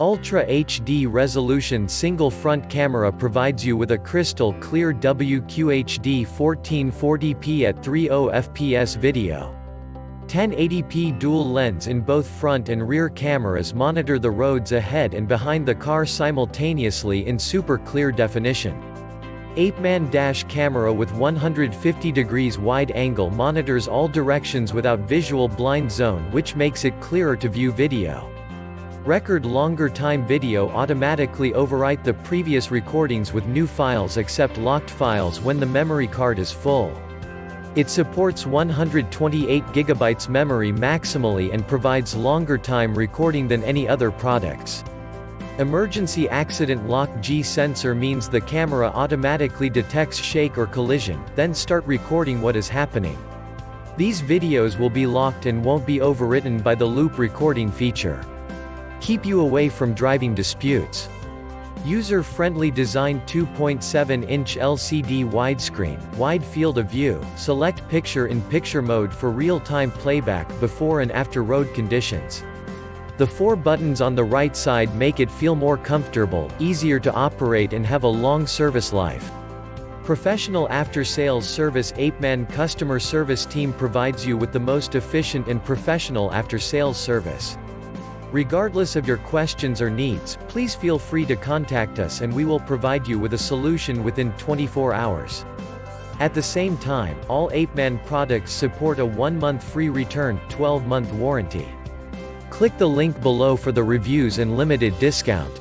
Ultra HD resolution single front camera provides you with a crystal clear WQHD 1440p at 30 fps video. 1080p dual lens in both front and rear cameras monitor the roads ahead and behind the car simultaneously in super clear definition. APEMAN Dash camera with 150 degrees wide angle monitors all directions without visual blind zone, which makes it clearer to view video. Record longer time video automatically overwrite the previous recordings with new files except locked files when the memory card is full. It supports 128 GB memory maximally and provides longer time recording than any other products. Emergency accident lock G sensor means the camera automatically detects shake or collision, then start recording what is happening. These videos will be locked and won't be overwritten by the loop recording feature. Keep you away from driving disputes. User-friendly design 2.7-inch LCD widescreen, wide field of view, select picture-in-picture mode for real-time playback before and after road conditions. The 4 buttons on the right side make it feel more comfortable, easier to operate and have a long service life. Professional after-sales service. APEMAN customer service team provides you with the most efficient and professional after-sales service. Regardless of your questions or needs, please feel free to contact us and we will provide you with a solution within 24 hours. At the same time, all APEMAN products support a 1-month free return, 12-month warranty. Click the link below for the reviews and limited discount.